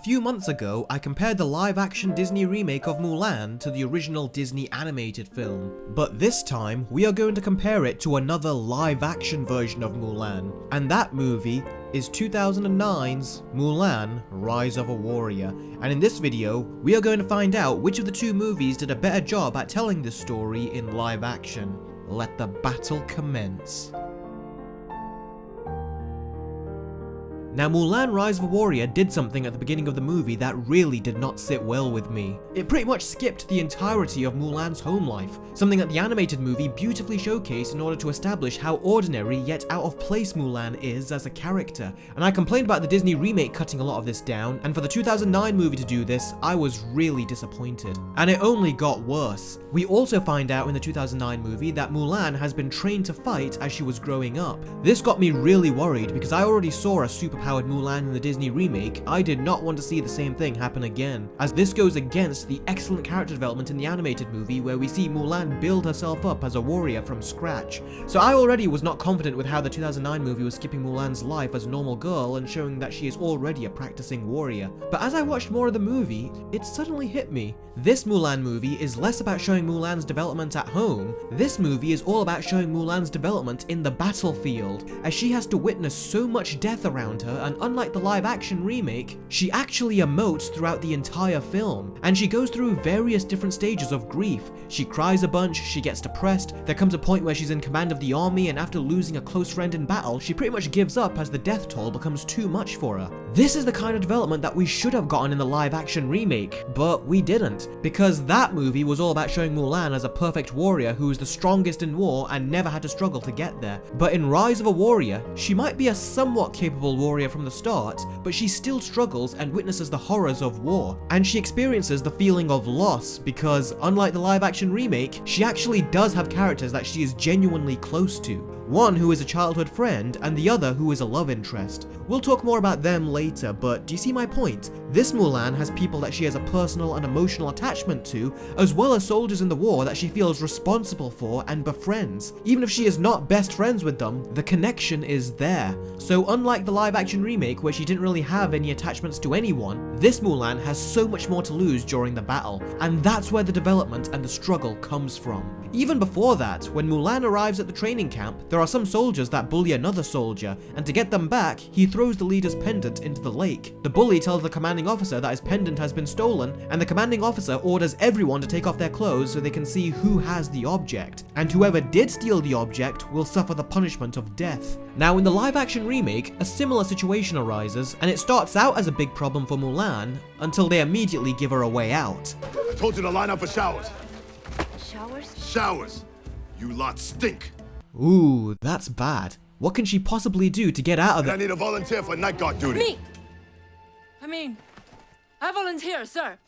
few months ago, I compared the live-action Disney remake of Mulan to the original Disney animated film. But this time, we are going to compare it to another live-action version of Mulan, and that movie is 2009's Mulan Rise of a Warrior. And in this video, we are going to find out which of the two movies did a better job at telling this story in live action. Let the battle commence. Now, Mulan Rise of a Warrior did something at the beginning of the movie that really did not sit well with me. It pretty much skipped the entirety of Mulan's home life, something that the animated movie beautifully showcased in order to establish how ordinary yet out of place Mulan is as a character. And I complained about the Disney remake cutting a lot of this down, and for the 2009 movie to do this, I was really disappointed. And it only got worse. We also find out in the 2009 movie that Mulan has been trained to fight as she was growing up. This got me really worried because I already saw a superpowered Mulan in the Disney remake. I did not want to see the same thing happen again, as this goes against the excellent character development in the animated movie where we see Mulan build herself up as a warrior from scratch. So I already was not confident with how the 2009 movie was skipping Mulan's life as a normal girl and showing that she is already a practicing warrior. But as I watched more of the movie, it suddenly hit me. This Mulan movie is less about showing Mulan's development at home. This movie is all about showing Mulan's development in the battlefield, as she has to witness so much death around her, and unlike the live-action remake, she actually emotes throughout the entire film, and she goes through various different stages of grief. She cries a bunch, she gets depressed, there comes a point where she's in command of the army, and after losing a close friend in battle, she pretty much gives up as the death toll becomes too much for her. This is the kind of development that we should have gotten in the live-action remake, but we didn't, because that movie was all about showing Mulan as a perfect warrior who is the strongest in war and never had to struggle to get there. But in Rise of a Warrior, she might be a somewhat capable warrior from the start, but she still struggles and witnesses the horrors of war. And she experiences the feeling of loss because, unlike the live-action remake, she actually does have characters that she is genuinely close to. One who is a childhood friend, and the other who is a love interest. We'll talk more about them later, but do you see my point? This Mulan has people that she has a personal and emotional attachment to, as well as soldiers in the war that she feels responsible for and befriends. Even if she is not best friends with them, the connection is there. So unlike the live-action remake where she didn't really have any attachments to anyone, this Mulan has so much more to lose during the battle, and that's where the development and the struggle comes from. Even before that, when Mulan arrives at the training camp, there are some soldiers that bully another soldier, and to get them back, he throws the leader's pendant into the lake. The bully tells the commanding officer that his pendant has been stolen, and the commanding officer orders everyone to take off their clothes so they can see who has the object. And whoever did steal the object will suffer the punishment of death. Now, in the live-action remake, a similar situation arises, and it starts out as a big problem for Mulan, until they immediately give her a way out. I told you to line up for showers. Showers? Showers! You lot stink! Ooh, that's bad. What can she possibly do to get out of I that? need a volunteer for night guard duty. Me! I volunteer, sir.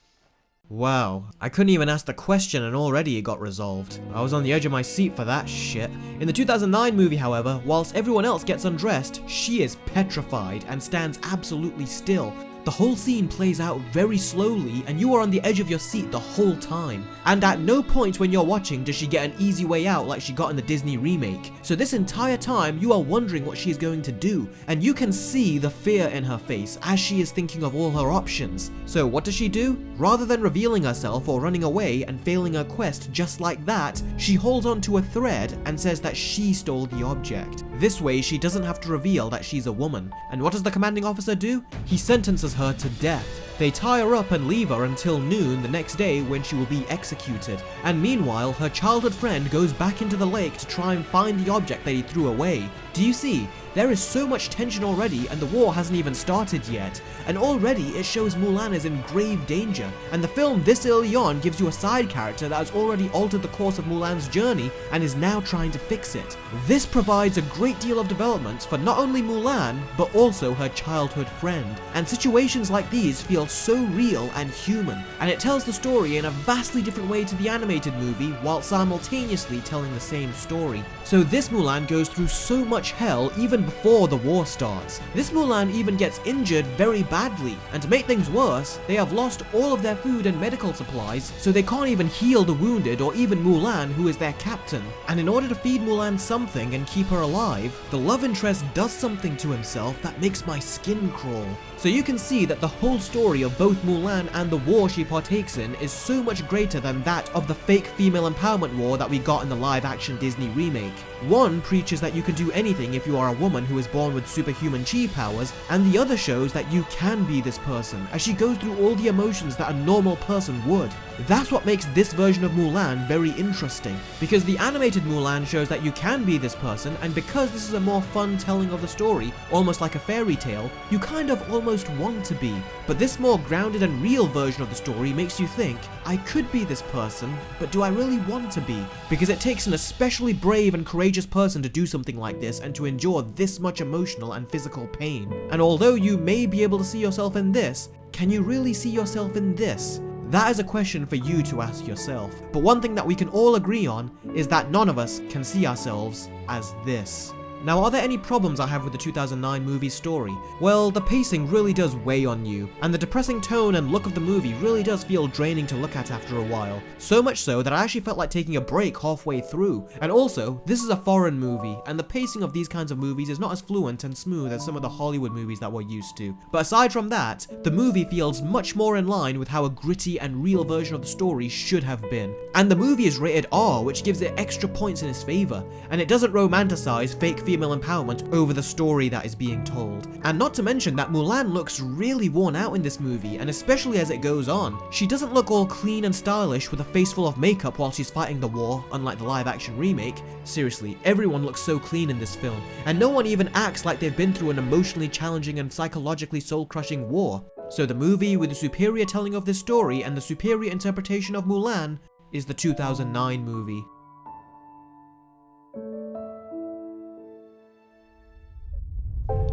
Wow, I couldn't even ask the question and already it got resolved. I was on the edge of my seat for that shit. In the 2009 movie, however, whilst everyone else gets undressed, she is petrified and stands absolutely still. The whole scene plays out very slowly and you are on the edge of your seat the whole time. And at no point when you're watching does she get an easy way out like she got in the Disney remake. So this entire time you are wondering what she is going to do, and you can see the fear in her face as she is thinking of all her options. So what does she do? Rather than revealing herself or running away and failing her quest just like that, she holds onto a thread and says that she stole the object. This way she doesn't have to reveal that she's a woman. And what does the commanding officer do? He sentences her to death. They tie her up and leave her until noon the next day when she will be executed. And meanwhile, her childhood friend goes back into the lake to try and find the object that he threw away. Do you see? There is so much tension already and the war hasn't even started yet. And already it shows Mulan is in grave danger. And the film this early on gives you a side character that has already altered the course of Mulan's journey and is now trying to fix it. This provides a great deal of development for not only Mulan, but also her childhood friend. And situations like these feel so real and human. And it tells the story in a vastly different way to the animated movie while simultaneously telling the same story. So this Mulan goes through so much hell even even before the war starts. This Mulan even gets injured very badly, and to make things worse, they have lost all of their food and medical supplies, so they can't even heal the wounded or even Mulan, who is their captain. And in order to feed Mulan something and keep her alive, the love interest does something to himself that makes my skin crawl. So you can see that the whole story of both Mulan and the war she partakes in is so much greater than that of the fake female empowerment war that we got in the live-action Disney remake. One preaches that you can do anything if you are a woman who is born with superhuman chi powers, and the other shows that you can be this person, as she goes through all the emotions that a normal person would. That's what makes this version of Mulan very interesting, because the animated Mulan shows that you can be this person, and because this is a more fun telling of the story, almost like a fairy tale, you kind of almost want to be. But this more grounded and real version of the story makes you think, I could be this person, but do I really want to be? Because it takes an especially brave and courageous person to do something like this and to endure this much emotional and physical pain. And although you may be able to see yourself in this, can you really see yourself in this? That is a question for you to ask yourself. But one thing that we can all agree on is that none of us can see ourselves as this. Now, are there any problems I have with the 2009 movie's story? Well, the pacing really does weigh on you, and the depressing tone and look of the movie really does feel draining to look at after a while. So much so that I actually felt like taking a break halfway through. And also, this is a foreign movie, and the pacing of these kinds of movies is not as fluent and smooth as some of the Hollywood movies that we're used to. But aside from that, the movie feels much more in line with how a gritty and real version of the story should have been. And the movie is rated R, which gives it extra points in its favor, and it doesn't romanticize fake female empowerment over the story that is being told. And not to mention that Mulan looks really worn out in this movie, and especially as it goes on. She doesn't look all clean and stylish with a face full of makeup while she's fighting the war, unlike the live-action remake. Seriously, everyone looks so clean in this film, and no one even acts like they've been through an emotionally challenging and psychologically soul-crushing war. So the movie with the superior telling of this story and the superior interpretation of Mulan is the 2009 movie.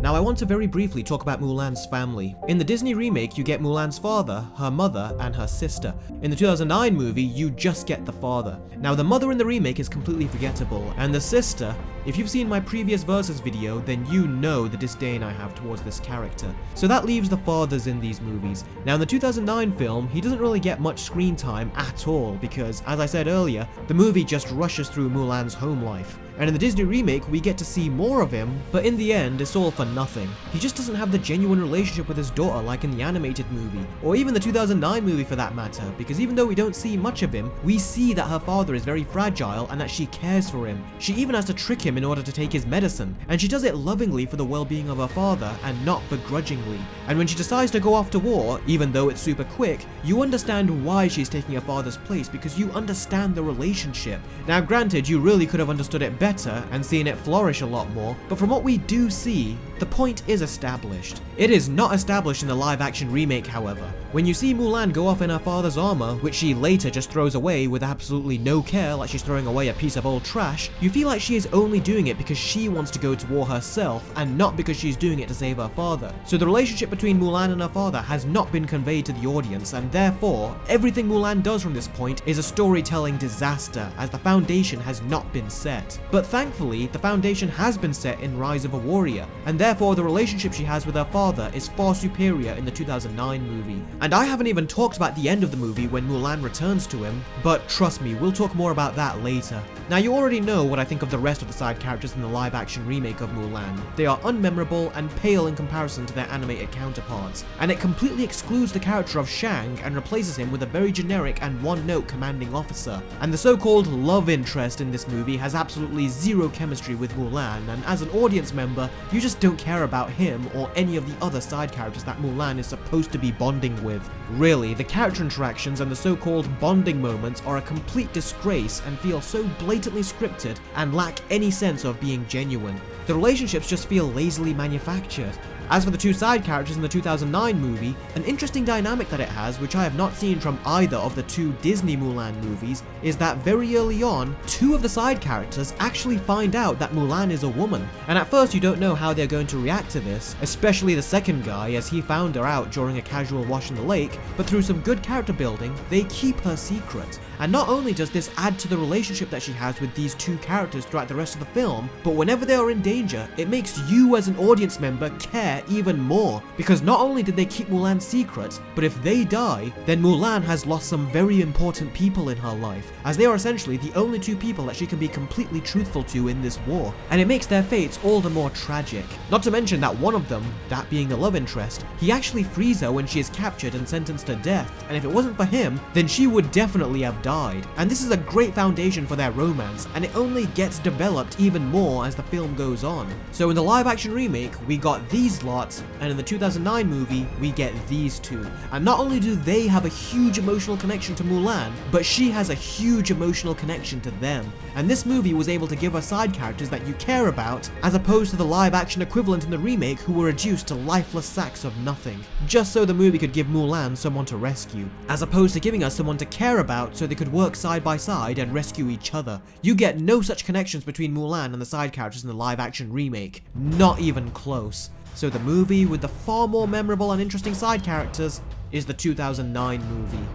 Now I want to very briefly talk about Mulan's family. In the Disney remake, you get Mulan's father, her mother, and her sister. In the 2009 movie, you just get the father. Now the mother in the remake is completely forgettable, and the sister, if you've seen my previous Versus video, then you know the disdain I have towards this character. So that leaves the fathers in these movies. Now in the 2009 film, he doesn't really get much screen time at all, because as I said earlier, the movie just rushes through Mulan's home life. And in the Disney remake, we get to see more of him, but in the end, it's all for nothing. He just doesn't have the genuine relationship with his daughter like in the animated movie, or even the 2009 movie for that matter, because even though we don't see much of him, we see that her father is very fragile and that she cares for him. She even has to trick him in order to take his medicine, and she does it lovingly for the well-being of her father and not begrudgingly. And when she decides to go off to war, even though it's super quick, you understand why she's taking her father's place because you understand the relationship. Now granted, you really could have understood it better and seen it flourish a lot more, but from what we do see, the point is established. It is not established in the live-action remake, however. When you see Mulan go off in her father's armor, which she later just throws away with absolutely no care like she's throwing away a piece of old trash, you feel like she is only doing it because she wants to go to war herself and not because she's doing it to save her father. So the relationship between Mulan and her father has not been conveyed to the audience, and therefore, everything Mulan does from this point is a storytelling disaster, as the foundation has not been set. But thankfully, the foundation has been set in Rise of a Warrior, and therefore the relationship she has with her father is far superior in the 2009 movie. And I haven't even talked about the end of the movie when Mulan returns to him, but trust me, we'll talk more about that later. Now you already know what I think of the rest of the side characters in the live action remake of Mulan. They are unmemorable and pale in comparison to their animated counterparts, and it completely excludes the character of Shang and replaces him with a very generic and one-note commanding officer. And the so-called love interest in this movie has absolutely zero chemistry with Mulan, and as an audience member, you just don't care about him or any of the other side characters that Mulan is supposed to be bonding with. Really, the character interactions and the so-called bonding moments are a complete disgrace and feel so blatantly scripted and lack any sense of being genuine. The relationships just feel lazily manufactured. As for the two side characters in the 2009 movie, an interesting dynamic that it has, which I have not seen from either of the two Disney Mulan movies, is that very early on, two of the side characters actually find out that Mulan is a woman. And at first you don't know how they're going to react to this, especially the second guy, as he found her out during a casual wash in the lake, but through some good character building, they keep her secret. And not only does this add to the relationship that she has with these two characters throughout the rest of the film, but whenever they are in danger, it makes you as an audience member care even more. Because not only did they keep Mulan secret, but if they die, then Mulan has lost some very important people in her life, as they are essentially the only two people that she can be completely truthful to in this war, and it makes their fates all the more tragic. Not to mention that one of them, that being the love interest, he actually frees her when she is captured and sentenced to death, and if it wasn't for him, then she would definitely have died. And this is a great foundation for their romance, and it only gets developed even more as the film goes on. So in the live action remake, we got these lots, and in the 2009 movie, we get these two. And not only do they have a huge emotional connection to Mulan, but she has a huge emotional connection to them. And this movie was able to give us side characters that you care about, as opposed to the live action equivalent in the remake who were reduced to lifeless sacks of nothing, just so the movie could give Mulan someone to rescue, as opposed to giving us someone to care about so they could work side by side and rescue each other. You get no such connections between Mulan and the side characters in the live action remake, not even close. So the movie with the far more memorable and interesting side characters is the 2009 movie.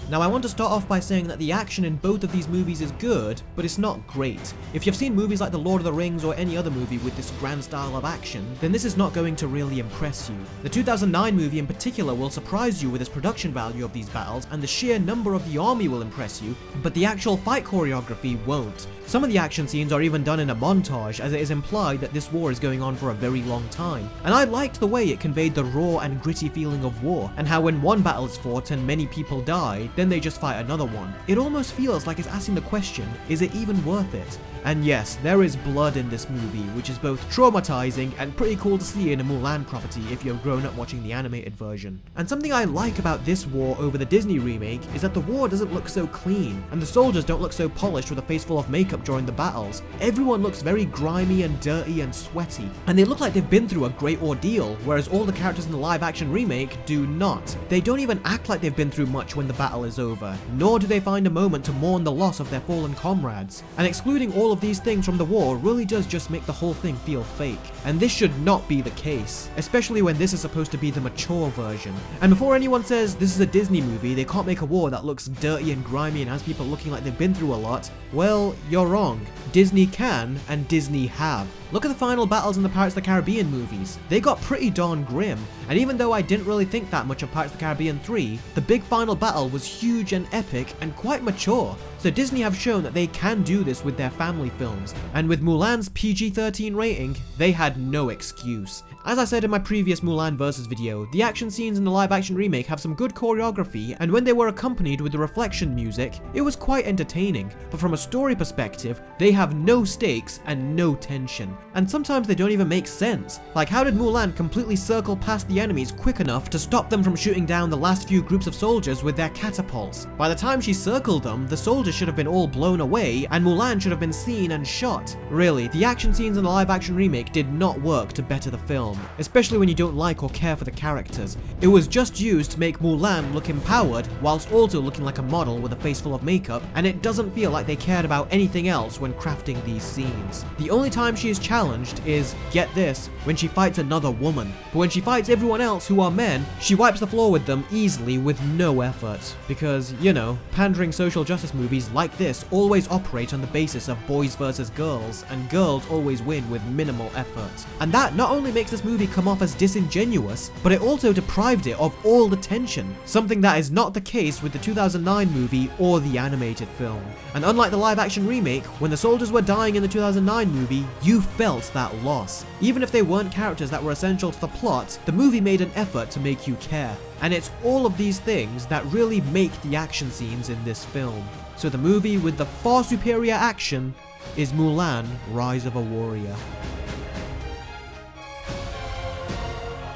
Now I want to start off by saying that the action in both of these movies is good, but it's not great. If you've seen movies like The Lord of the Rings or any other movie with this grand style of action, then this is not going to really impress you. The 2009 movie in particular will surprise you with its production value of these battles, and the sheer number of the army will impress you, but the actual fight choreography won't. Some of the action scenes are even done in a montage, as it is implied that this war is going on for a very long time. And I liked the way it conveyed the raw and gritty feeling of war, and how when one battle is fought and many people die, then they just fight another one. It almost feels like it's asking the question, is it even worth it? And yes, there is blood in this movie, which is both traumatizing and pretty cool to see in a Mulan property if you've grown up watching the animated version. And something I like about this war over the Disney remake is that the war doesn't look so clean, and the soldiers don't look so polished with a face full of makeup during the battles. Everyone looks very grimy and dirty and sweaty, and they look like they've been through a great ordeal, whereas all the characters in the live action remake do not. They don't even act like they've been through much when the battle is over, nor do they find a moment to mourn the loss of their fallen comrades. And excluding all of these things from the war really does just make the whole thing feel fake, and this should not be the case, especially when this is supposed to be the mature version. And before anyone says this is a Disney movie, they can't make a war that looks dirty and grimy and has people looking like they've been through a lot, well, you're wrong. Disney can, and Disney have. Look at the final battles in the Pirates of the Caribbean movies. They got pretty darn grim, and even though I didn't really think that much of Pirates of the Caribbean 3, the big final battle was huge and epic and quite mature. So Disney have shown that they can do this with their family films, and with Mulan's PG-13 rating, they had no excuse. As I said in my previous Mulan Versus video, the action scenes in the live action remake have some good choreography, and when they were accompanied with the reflection music, it was quite entertaining, but from a story perspective, they have no stakes and no tension. And sometimes they don't even make sense. Like, how did Mulan completely circle past the enemies quick enough to stop them from shooting down the last few groups of soldiers with their catapults? By the time she circled them, the soldiers should have been all blown away, and Mulan should have been seen and shot. Really, the action scenes in the live action remake did not work to better the film, especially when you don't like or care for the characters. It was just used to make Mulan look empowered, whilst also looking like a model with a face full of makeup, and it doesn't feel like they cared about anything else when crafting these scenes. The only time she is challenged is, get this, when she fights another woman. But when she fights everyone else who are men, she wipes the floor with them easily with no effort. Because, you know, pandering social justice movies like this always operate on the basis of boys versus girls, and girls always win with minimal effort. And that not only makes this movie come off as disingenuous, but it also deprived it of all the tension, something that is not the case with the 2009 movie or the animated film. And unlike the live action remake, when the soldiers were dying in the 2009 movie, you felt that loss. Even if they weren't characters that were essential to the plot, the movie made an effort to make you care. And it's all of these things that really make the action scenes in this film. So the movie with the far superior action is Mulan Rise of a Warrior.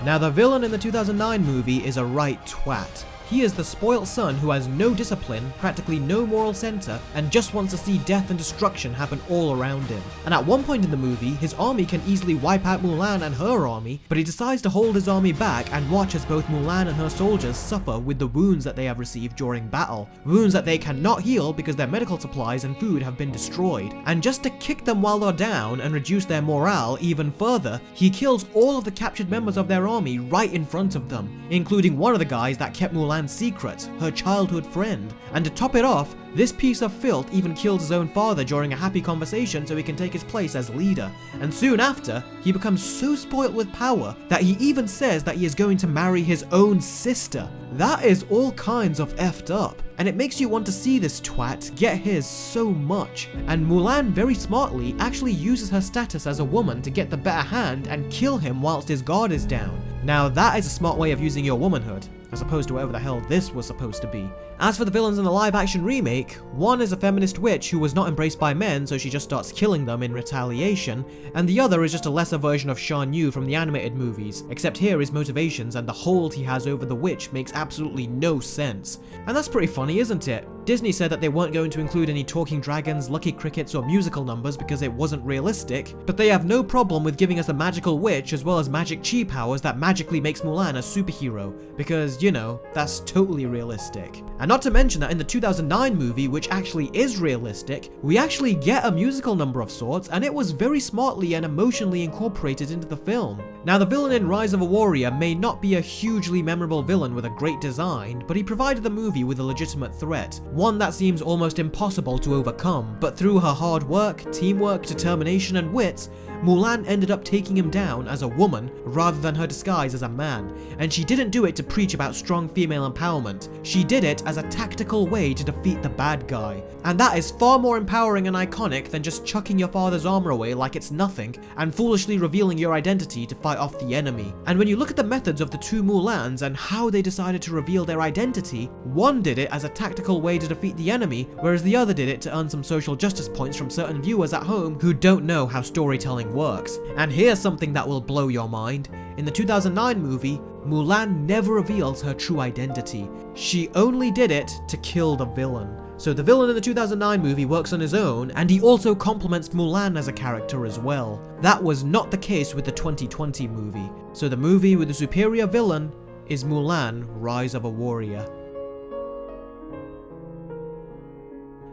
Now the villain in the 2009 movie is a right twat. He is the spoilt son who has no discipline, practically no moral center, and just wants to see death and destruction happen all around him. And at one point in the movie, his army can easily wipe out Mulan and her army, but he decides to hold his army back and watch as both Mulan and her soldiers suffer with the wounds that they have received during battle. Wounds that they cannot heal because their medical supplies and food have been destroyed. And just to kick them while they're down and reduce their morale even further, he kills all of the captured members of their army right in front of them, including one of the guys that kept Mulan Mulan's secret, her childhood friend. And to top it off, this piece of filth even kills his own father during a happy conversation so he can take his place as leader. And soon after, he becomes so spoiled with power that he even says that he is going to marry his own sister. That is all kinds of effed up. And it makes you want to see this twat get his so much. And Mulan very smartly actually uses her status as a woman to get the better hand and kill him whilst his guard is down. Now that is a smart way of using your womanhood, as opposed to whatever the hell this was supposed to be. As for the villains in the live-action remake, one is a feminist witch who was not embraced by men, so she just starts killing them in retaliation, and the other is just a lesser version of Shan Yu from the animated movies, except here his motivations and the hold he has over the witch makes absolutely no sense. And that's pretty funny, isn't it? Disney said that they weren't going to include any talking dragons, lucky crickets, or musical numbers because it wasn't realistic, but they have no problem with giving us a magical witch as well as magic chi powers that magically makes Mulan a superhero, because, you know, that's totally realistic. And not to mention that in the 2009 movie, which actually is realistic, we actually get a musical number of sorts, and it was very smartly and emotionally incorporated into the film. Now, the villain in Rise of a Warrior may not be a hugely memorable villain with a great design, but he provided the movie with a legitimate threat, one that seems almost impossible to overcome, but through her hard work, teamwork, determination, and wits, Mulan ended up taking him down as a woman rather than her disguise as a man, and she didn't do it to preach about strong female empowerment. She did it as a tactical way to defeat the bad guy, and that is far more empowering and iconic than just chucking your father's armor away like it's nothing and foolishly revealing your identity to fight off the enemy. And when you look at the methods of the two Mulans and how they decided to reveal their identity, one did it as a tactical way to defeat the enemy, whereas the other did it to earn some social justice points from certain viewers at home who don't know how storytelling works. And here's something that will blow your mind. In the 2009 movie, Mulan never reveals her true identity. She only did it to kill the villain. So the villain in the 2009 movie works on his own, and he also complements Mulan as a character as well. That was not the case with the 2020 movie. So the movie with the superior villain is Mulan Rise of a Warrior.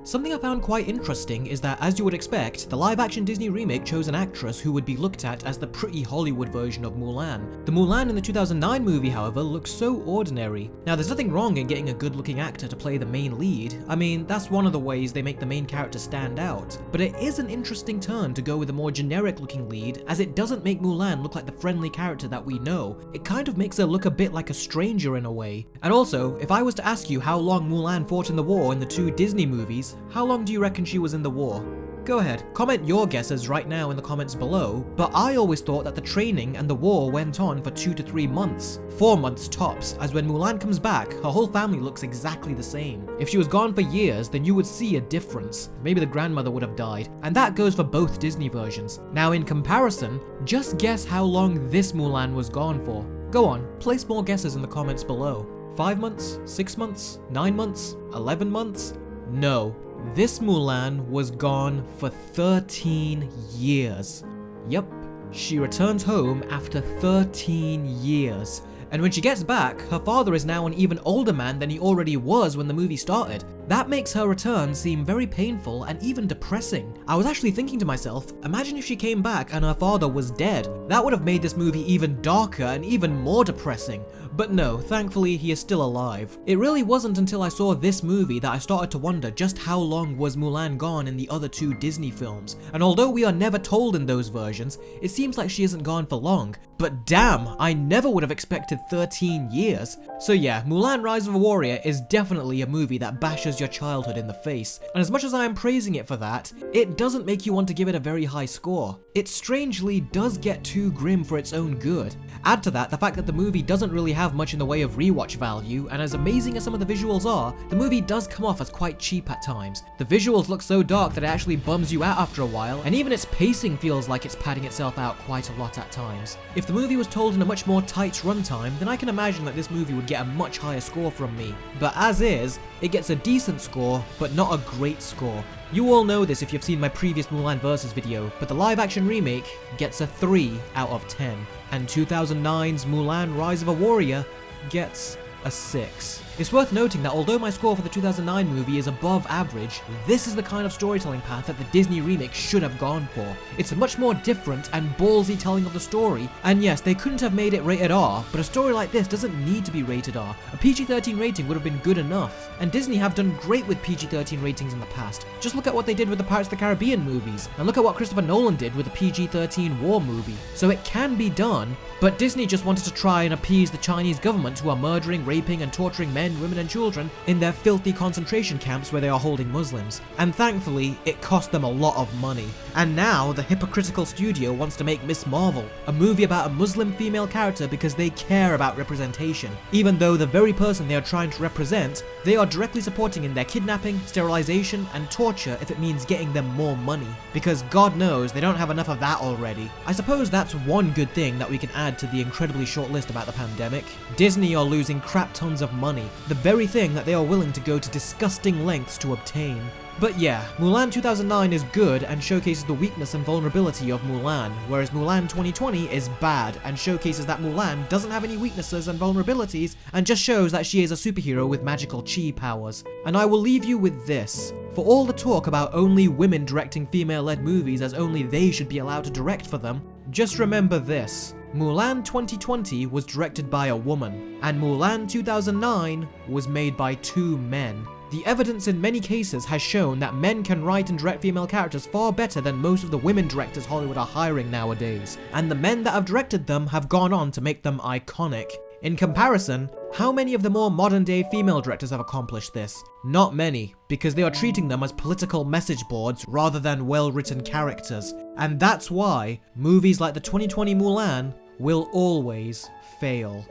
Something I found quite interesting is that, as you would expect, the live-action Disney remake chose an actress who would be looked at as the pretty Hollywood version of Mulan. The Mulan in the 2009 movie, however, looks so ordinary. Now, there's nothing wrong in getting a good-looking actor to play the main lead. I mean, that's one of the ways they make the main character stand out. But it is an interesting turn to go with a more generic-looking lead, as it doesn't make Mulan look like the friendly character that we know. It kind of makes her look a bit like a stranger in a way. And also, if I was to ask you how long Mulan fought in the war in the two Disney movies, how long do you reckon she was in the war? Go ahead, comment your guesses right now in the comments below, but I always thought that the training and the war went on for 2 to 3 months. 4 months tops, as when Mulan comes back, her whole family looks exactly the same. If she was gone for years, then you would see a difference. Maybe the grandmother would have died, and that goes for both Disney versions. Now in comparison, just guess how long this Mulan was gone for. Go on, place more guesses in the comments below. 5 months? 6 months? 9 months? 11 months? No. This Mulan was gone for 13 years. Yep, she returns home after 13 years. And when she gets back, her father is now an even older man than he already was when the movie started. That makes her return seem very painful and even depressing. I was actually thinking to myself, imagine if she came back and her father was dead. That would have made this movie even darker and even more depressing. But no, thankfully he is still alive. It really wasn't until I saw this movie that I started to wonder just how long was Mulan gone in the other two Disney films. And although we are never told in those versions, it seems like she isn't gone for long. But damn, I never would have expected 13 years. So yeah, Mulan Rise of a Warrior is definitely a movie that bashes your childhood in the face. And as much as I am praising it for that, it doesn't make you want to give it a very high score. It strangely does get too grim for its own good. Add to that the fact that the movie doesn't really have much in the way of rewatch value, and as amazing as some of the visuals are, the movie does come off as quite cheap at times. The visuals look so dark that it actually bums you out after a while, and even its pacing feels like it's padding itself out quite a lot at times. If the movie was told in a much more tight runtime, then I can imagine that this movie would get a much higher score from me. But as is, it gets a decent score, but not a great score. You all know this if you've seen my previous Mulan Vs video, but the live-action remake gets a 3 out of 10, and 2009's Mulan Rise of a Warrior gets a 6. It's worth noting that although my score for the 2009 movie is above average, this is the kind of storytelling path that the Disney remake should have gone for. It's a much more different and ballsy telling of the story, and yes, they couldn't have made it rated R, but a story like this doesn't need to be rated R. A PG-13 rating would have been good enough, and Disney have done great with PG-13 ratings in the past. Just look at what they did with the Pirates of the Caribbean movies, and look at what Christopher Nolan did with a PG-13 war movie. So it can be done, but Disney just wanted to try and appease the Chinese government who are murdering, raping and torturing men, women and children in their filthy concentration camps where they are holding Muslims. And thankfully, it cost them a lot of money. And now, the hypocritical studio wants to make Miss Marvel, a movie about a Muslim female character because they care about representation, even though the very person they are trying to represent, they are directly supporting in their kidnapping, sterilization and torture if it means getting them more money. Because God knows they don't have enough of that already. I suppose that's one good thing that we can add to the incredibly short list about the pandemic. Disney are losing crap tons of money, the very thing that they are willing to go to disgusting lengths to obtain. But yeah, Mulan 2009 is good and showcases the weakness and vulnerability of Mulan, whereas Mulan 2020 is bad and showcases that Mulan doesn't have any weaknesses and vulnerabilities and just shows that she is a superhero with magical chi powers. And I will leave you with this. For all the talk about only women directing female-led movies as only they should be allowed to direct for them, just remember this. Mulan 2020 was directed by a woman, and Mulan 2009 was made by 2 men. The evidence in many cases has shown that men can write and direct female characters far better than most of the women directors Hollywood are hiring nowadays, and the men that have directed them have gone on to make them iconic. In comparison, how many of the more modern day female directors have accomplished this? Not many, because they are treating them as political message boards rather than well-written characters. And that's why movies like the 2020 Mulan will always fail.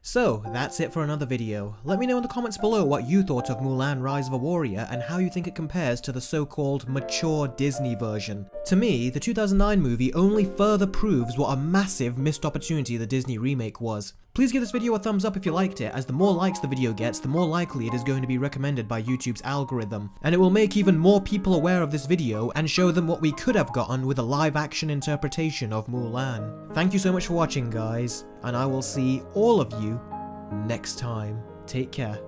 So, that's it for another video. Let me know in the comments below what you thought of Mulan Rise of a Warrior and how you think it compares to the so-called mature Disney version. To me, the 2009 movie only further proves what a massive missed opportunity the Disney remake was. Please give this video a thumbs up if you liked it, as the more likes the video gets, the more likely it is going to be recommended by YouTube's algorithm. And it will make even more people aware of this video and show them what we could have gotten with a live-action interpretation of Mulan. Thank you so much for watching, guys, and I will see all of you next time. Take care.